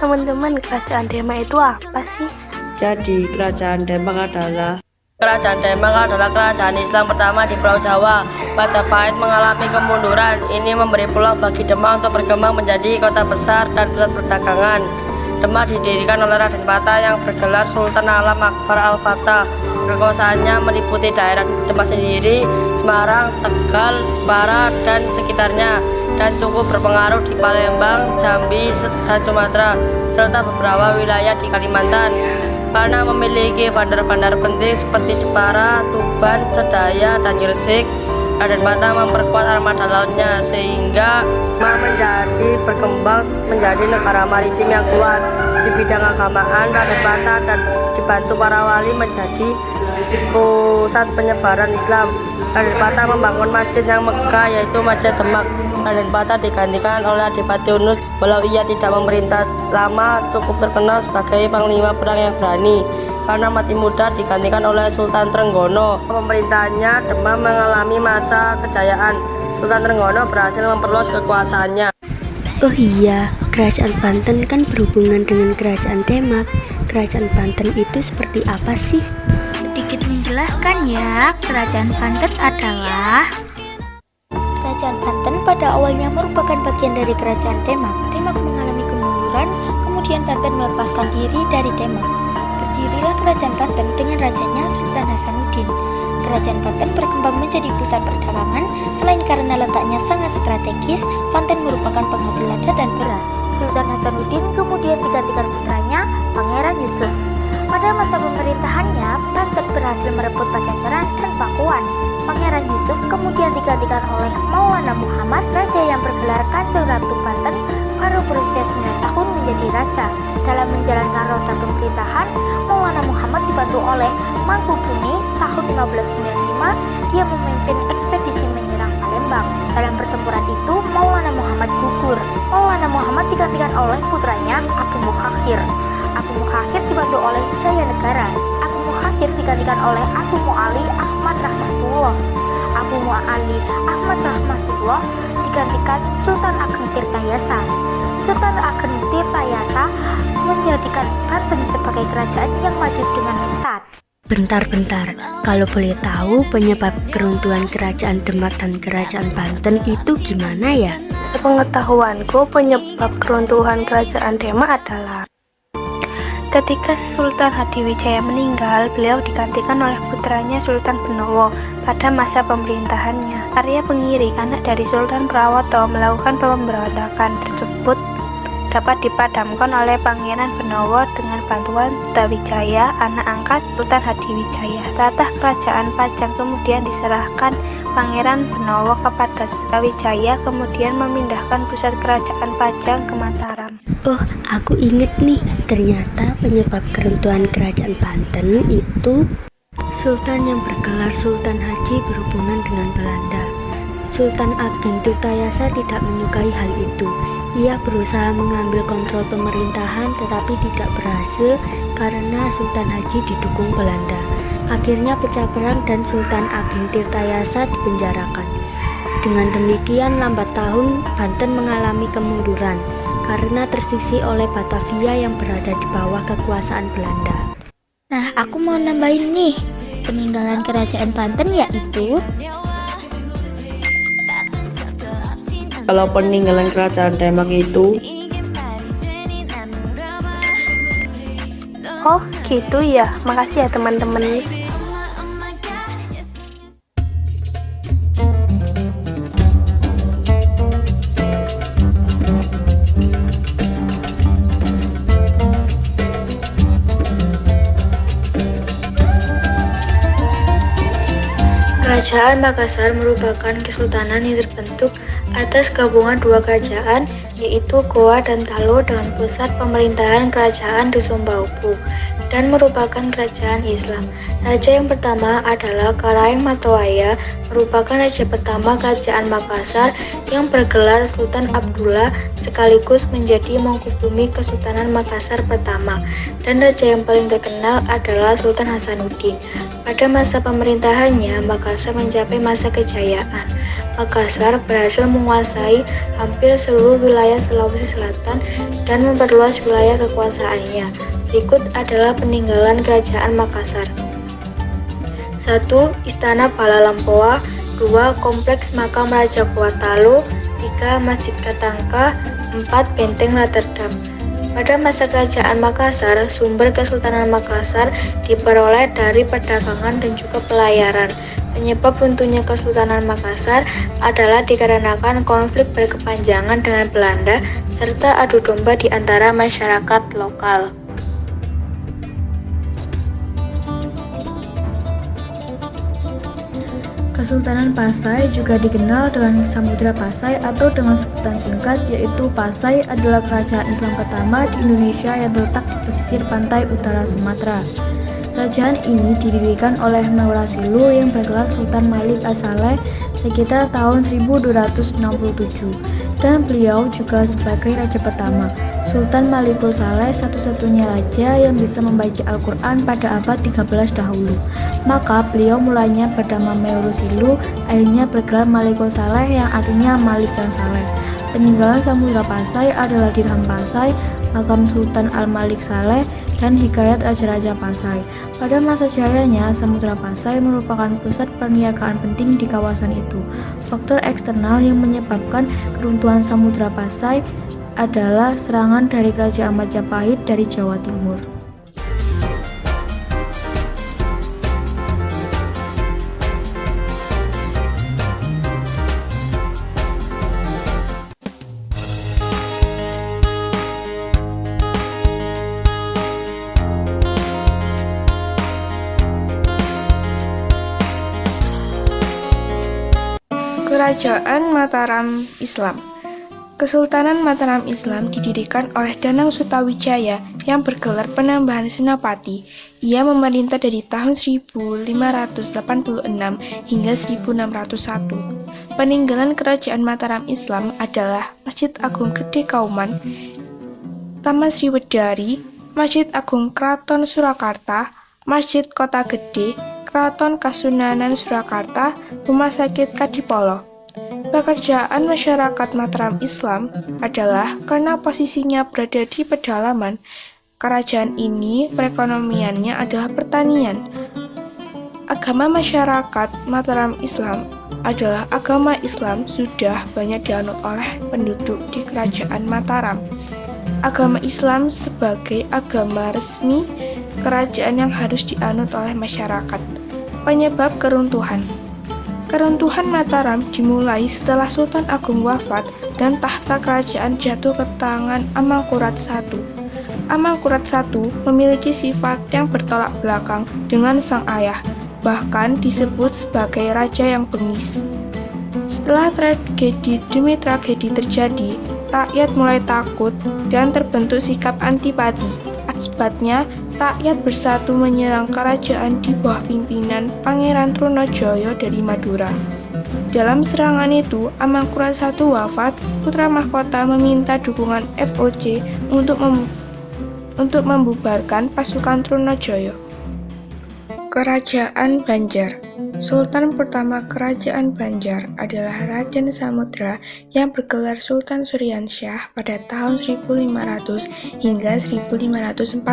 teman-teman, kerajaan Demak itu apa sih? Jadi, kerajaan Demak adalah kerajaan Islam pertama di Pulau Jawa. Majapahit mengalami kemunduran. Ini memberi peluang bagi Demak untuk berkembang menjadi kota besar dan pusat perdagangan. Demak didirikan oleh Raden Patah yang bergelar Sultan Alam Akbar Al-Fatah. Kekuasaannya meliputi daerah Demak sendiri, Semarang, Tegal, Jepara, dan sekitarnya, dan cukup berpengaruh di Palembang, Jambi, dan Sumatera, serta beberapa wilayah di Kalimantan. Karena memiliki bandar-bandar penting seperti Jepara, Tuban, Sedaya, dan Gresik, Raden Patah memperkuat armada lautnya sehingga menjadi berkembang menjadi negara maritim yang kuat. Di bidang agamaan, Raden Patah dan dibantu para wali menjadi pusat penyebaran Islam. Raden Patah membangun masjid yang megah, yaitu Masjid Demak. Raden Patah digantikan oleh Adipati Unus. Walau ia tidak memerintah lama, cukup terkenal sebagai panglima perang yang berani. Karena mati muda digantikan oleh Sultan Trenggono. Pemerintahannya Demak mengalami masa kejayaan. Sultan Trenggono berhasil memperluas kekuasaannya. Oh iya, kerajaan Banten kan berhubungan dengan kerajaan Demak. Kerajaan Banten itu seperti apa sih? Sedikit menjelaskan ya, kerajaan Banten adalah Kerajaan Banten pada awalnya merupakan bagian dari kerajaan Demak. Demak mengalami kemunduran, kemudian Banten melepaskan diri dari Demak. Berdirilah kerajaan Banten dengan rajanya Sultan Hasanuddin. Kerajaan Banten berkembang menjadi pusat perdagangan. Selain karena letaknya sangat strategis, Banten merupakan penghasil lada dan beras. Sultan Hasanuddin kemudian digantikan putranya, Pangeran Yusuf. Pada masa pemerintahannya, Banten berhasil merebut Pajajaran dan Pakuan. Pangeran Yusuf kemudian digantikan oleh Maulana Muhammad, raja yang bergelar Kanjeng Ratu Banten, baru berusia 9 tahun menjadi raja. Dalam menjalankan roda pemerintahan, Maulana Muhammad dibantu oleh Mangkubumi. Tahun 1595, dia memimpin ekspedisi menyerang Palembang. Dalam pertempuran itu, Maulana Muhammad gugur. Maulana Muhammad digantikan oleh putranya Abu Muhakhir. Abu Muhakhir dibantu oleh Jayanegara. Abu Muhakhir digantikan oleh Abu Mu'ali Ahmad Rahmatullah. Abu Mu'ali Ahmad Rahmatullah digantikan Sultan Ageng Tirtayasa. Sultan Ageng Tirtayasa menjadikan Banten sebagai kerajaan yang maju dengan pesat. Bentar, kalau boleh tahu penyebab keruntuhan kerajaan Demak dan kerajaan Banten itu gimana ya? Sepengetahuanku, penyebab keruntuhan kerajaan Demak adalah ketika Sultan Hadiwijaya meninggal, beliau digantikan oleh putranya Sultan Benowo. Pada masa pemerintahannya, Arya Pengiri, anak dari Sultan Prawoto, melakukan pemberontakan tersebut dapat dipadamkan oleh Pangeran Benowo dengan bantuan Tawijaya, anak angkat Sultan Hadiwijaya. Tatah kerajaan Pajang kemudian diserahkan Pangeran Benowo kepada Tawijaya, kemudian memindahkan pusat kerajaan Pajang ke Mataram. Oh, aku inget nih, ternyata penyebab keruntuhan kerajaan Banten itu Sultan yang bergelar Sultan Haji berhubungan dengan Belanda. Sultan Ageng Tirtayasa tidak menyukai hal itu. Ia berusaha mengambil kontrol pemerintahan tetapi tidak berhasil karena Sultan Haji didukung Belanda. Akhirnya pecah perang dan Sultan Ageng Tirtayasa dipenjarakan. Dengan demikian lambat tahun Banten mengalami kemunduran karena tersisih oleh Batavia yang berada di bawah kekuasaan Belanda. Nah, aku mau nambahin nih, peninggalan kerajaan Banten yaitu kalau peninggalan kerajaan Demak itu Oh gitu ya, makasih ya teman-teman. Kerajaan Makassar merupakan kesultanan yang terbentuk atas gabungan dua kerajaan, yaitu Goa dan Talo dengan pusat pemerintahan kerajaan di Sumbaupu, dan merupakan kerajaan Islam. Raja yang pertama adalah Karaeng Matawaya, merupakan raja pertama kerajaan Makassar yang bergelar Sultan Abdullah, sekaligus menjadi Mangkubumi Kesultanan Makassar pertama, dan raja yang paling terkenal adalah Sultan Hasanuddin. Pada masa pemerintahannya, Makassar mencapai masa kejayaan. Makassar berhasil menguasai hampir seluruh wilayah Sulawesi Selatan dan memperluas wilayah kekuasaannya. Berikut adalah peninggalan Kerajaan Makassar. 1. Istana Bala Lampoa. 2. Kompleks Makam Raja Kuat Talo. 3. Masjid Katangka. 4. Benteng Rotterdam. Pada masa Kerajaan Makassar, sumber Kesultanan Makassar diperoleh dari perdagangan dan juga pelayaran. Penyebab runtuhnya Kesultanan Makassar adalah dikarenakan konflik berkepanjangan dengan Belanda serta adu domba di antara masyarakat lokal. Kesultanan Pasai juga dikenal dengan Samudra Pasai atau dengan sebutan singkat yaitu Pasai adalah kerajaan Islam pertama di Indonesia yang terletak di pesisir pantai utara Sumatera. Kerajaan ini didirikan oleh Maurasilu yang bergelar Sultan Malik As-Saleh sekitar tahun 1267 dan beliau juga sebagai raja pertama. Sultan Malikul Saleh satu-satunya raja yang bisa membaca Al-Quran pada abad 13 dahulu. Maka beliau mulainya bernama Maurasilu, akhirnya bergelar Malikul Saleh yang artinya Malik yang Saleh. Peninggalan Samudra Pasai adalah Dirham Pasai, makam Sultan Al-Malik Saleh, dan Hikayat Raja-Raja Pasai. Pada masa jayanya, Samudra Pasai merupakan pusat perniagaan penting di kawasan itu. Faktor eksternal yang menyebabkan keruntuhan Samudra Pasai adalah serangan dari Kerajaan Majapahit dari Jawa Timur. Kerajaan Mataram Islam. Kesultanan Mataram Islam didirikan oleh Danang Sutawijaya yang bergelar Penambahan Senapati. Ia memerintah dari tahun 1586 hingga 1601. Peninggalan Kerajaan Mataram Islam adalah Masjid Agung Gede Kauman, Taman Sriwedari, Masjid Agung Kraton Surakarta, Masjid Kota Gede, Keraton Kasunanan Surakarta, Rumah Sakit Kadipolo. Pekerjaan masyarakat Mataram Islam adalah karena posisinya berada di pedalaman. Kerajaan ini perekonomiannya adalah pertanian. Agama masyarakat Mataram Islam adalah agama Islam sudah banyak dianut oleh penduduk di Kerajaan Mataram. Agama Islam sebagai agama resmi kerajaan yang harus dianut oleh masyarakat. Penyebab keruntuhan. Keruntuhan Mataram dimulai setelah Sultan Agung wafat dan tahta kerajaan jatuh ke tangan Amangkurat I. Amangkurat I memiliki sifat yang bertolak belakang dengan sang ayah, bahkan disebut sebagai raja yang bengis. Setelah tragedi demi tragedi terjadi, rakyat mulai takut dan terbentuk sikap antipati. Akibatnya, rakyat bersatu menyerang kerajaan di bawah pimpinan Pangeran Trunojoyo dari Madura. Dalam serangan itu, Amangkurat I wafat. Putra mahkota meminta dukungan VOC untuk membubarkan pasukan Trunojoyo. Kerajaan Banjar. Sultan pertama Kerajaan Banjar adalah Raden Samudra yang bergelar Sultan Suryansyah pada tahun 1500 hingga 1540.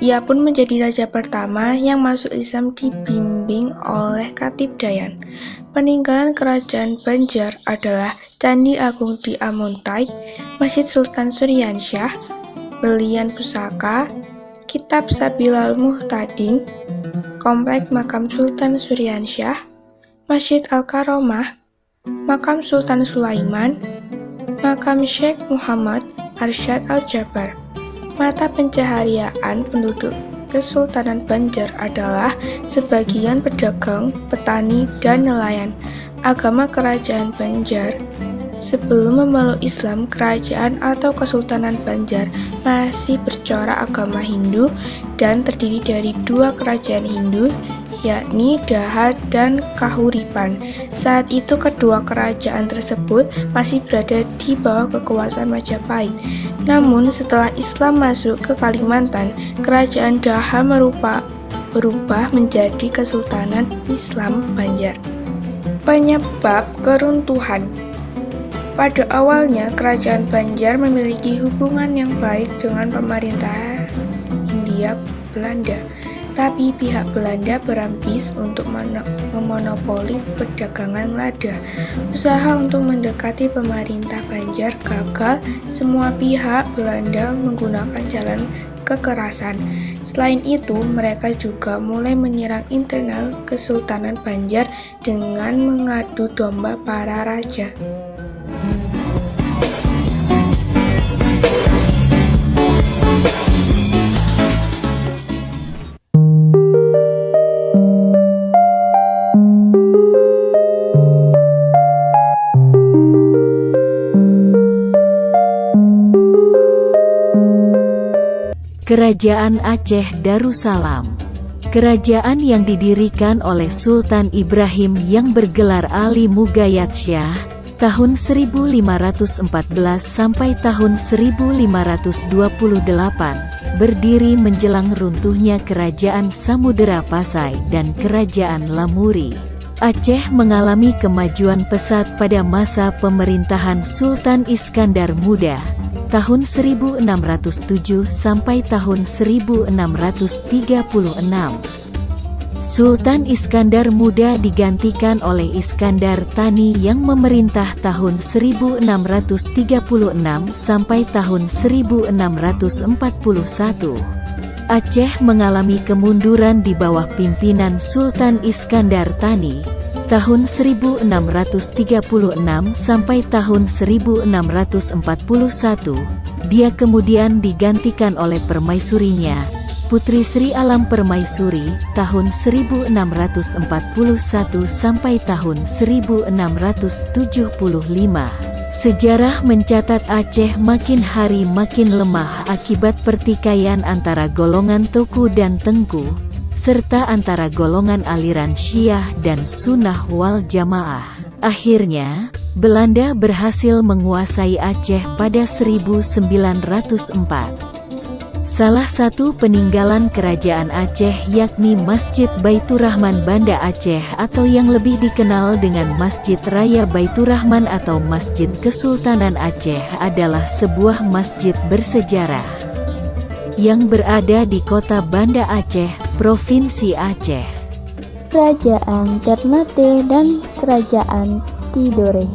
Ia pun menjadi raja pertama yang masuk Islam dibimbing oleh Khatib Dayan. Peninggalan Kerajaan Banjar adalah Candi Agung di Amuntai, Masjid Sultan Suryansyah, Berlian Pusaka, Kitab Sabilal Muhtadin, Komplek Makam Sultan Suryansyah, Masjid Al-Karomah, Makam Sultan Sulaiman, Makam Syekh Muhammad Arsyad Al-Jabar. Mata pencaharian penduduk Kesultanan Banjar adalah sebagian pedagang, petani, dan nelayan. Agama Kerajaan Banjar. Sebelum memeluk Islam, kerajaan atau Kesultanan Banjar masih bercorak agama Hindu dan terdiri dari dua kerajaan Hindu, yakni Daha dan Kahuripan. Saat itu kedua kerajaan tersebut masih berada di bawah kekuasaan Majapahit. Namun setelah Islam masuk ke Kalimantan, kerajaan Daha berubah menjadi Kesultanan Islam Banjar. Penyebab keruntuhan. Pada awalnya, Kerajaan Banjar memiliki hubungan yang baik dengan pemerintah Hindia Belanda. Tapi pihak Belanda berambis untuk memonopoli perdagangan lada. Usaha untuk mendekati pemerintah Banjar gagal. Semua pihak Belanda menggunakan jalan kekerasan. Selain itu, mereka juga mulai menyerang internal Kesultanan Banjar dengan mengadu domba para raja. Kerajaan Aceh Darussalam. Kerajaan yang didirikan oleh Sultan Ibrahim yang bergelar Ali Mughayat Shah tahun 1514 sampai tahun 1528, berdiri menjelang runtuhnya Kerajaan Samudera Pasai dan Kerajaan Lamuri. Aceh mengalami kemajuan pesat pada masa pemerintahan Sultan Iskandar Muda tahun 1607 sampai tahun 1636. Sultan Iskandar Muda digantikan oleh Iskandar Thani yang memerintah tahun 1636 sampai tahun 1641. Aceh mengalami kemunduran di bawah pimpinan Sultan Iskandar Thani tahun 1636 sampai tahun 1641. Dia kemudian digantikan oleh permaisurinya, Putri Sri Alam Permaisuri, tahun 1641 sampai tahun 1675. Sejarah mencatat Aceh makin hari makin lemah akibat pertikaian antara golongan Toku dan Tengku, serta antara golongan aliran Syiah dan Sunnah wal Jamaah. Akhirnya, Belanda berhasil menguasai Aceh pada 1904. Salah satu peninggalan kerajaan Aceh yakni Masjid Baiturrahman Banda Aceh atau yang lebih dikenal dengan Masjid Raya Baiturrahman atau Masjid Kesultanan Aceh adalah sebuah masjid bersejarah yang berada di kota Banda Aceh, Provinsi Aceh. Kerajaan Ternate dan Kerajaan Tidore.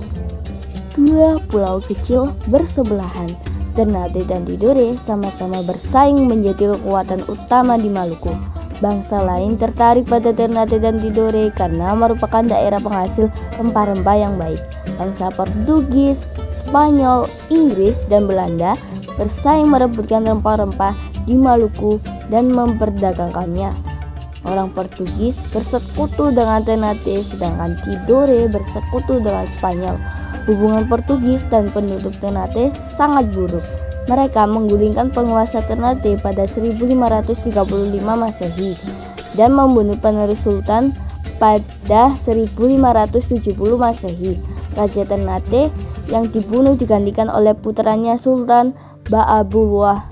Dua pulau kecil bersebelahan, Ternate dan Tidore sama-sama bersaing menjadi kekuatan utama di Maluku. Bangsa lain tertarik pada Ternate dan Tidore karena merupakan daerah penghasil rempah-rempah yang baik. Bangsa Portugis, Spanyol, Inggris, dan Belanda bersaing merebutkan rempah-rempah di Maluku dan memperdagangkannya. Orang Portugis bersekutu dengan Ternate, sedangkan Tidore bersekutu dengan Spanyol. Hubungan Portugis dan penduduk Ternate sangat buruk. Mereka menggulingkan penguasa Ternate pada 1535 Masehi dan membunuh penerus sultan pada 1570 Masehi. Raja Ternate yang dibunuh digantikan oleh putranya Sultan Ba'abullah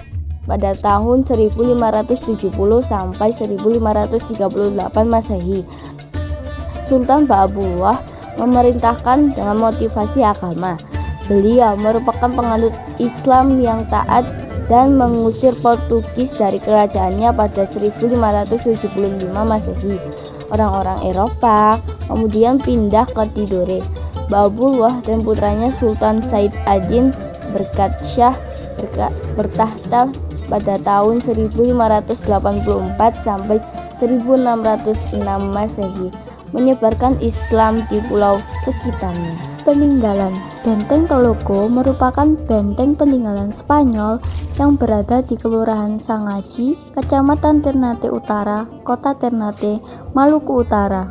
pada tahun 1570 sampai 1538 Masehi. Sultan Ba'abullah memerintahkan dengan motivasi agama. Beliau merupakan penganut Islam yang taat dan mengusir Portugis dari kerajaannya pada 1575 Masehi. Orang-orang Eropa kemudian pindah ke Tidore. Ba'abullah dan putranya Sultan Said Ajin Berkat Shah bertahta pada tahun 1584 sampai 1606 Masehi, menyebarkan Islam di pulau sekitarnya. Peninggalan Benteng Teloko merupakan benteng peninggalan Spanyol yang berada di Kelurahan Sangaji, Kecamatan Ternate Utara, Kota Ternate, Maluku Utara.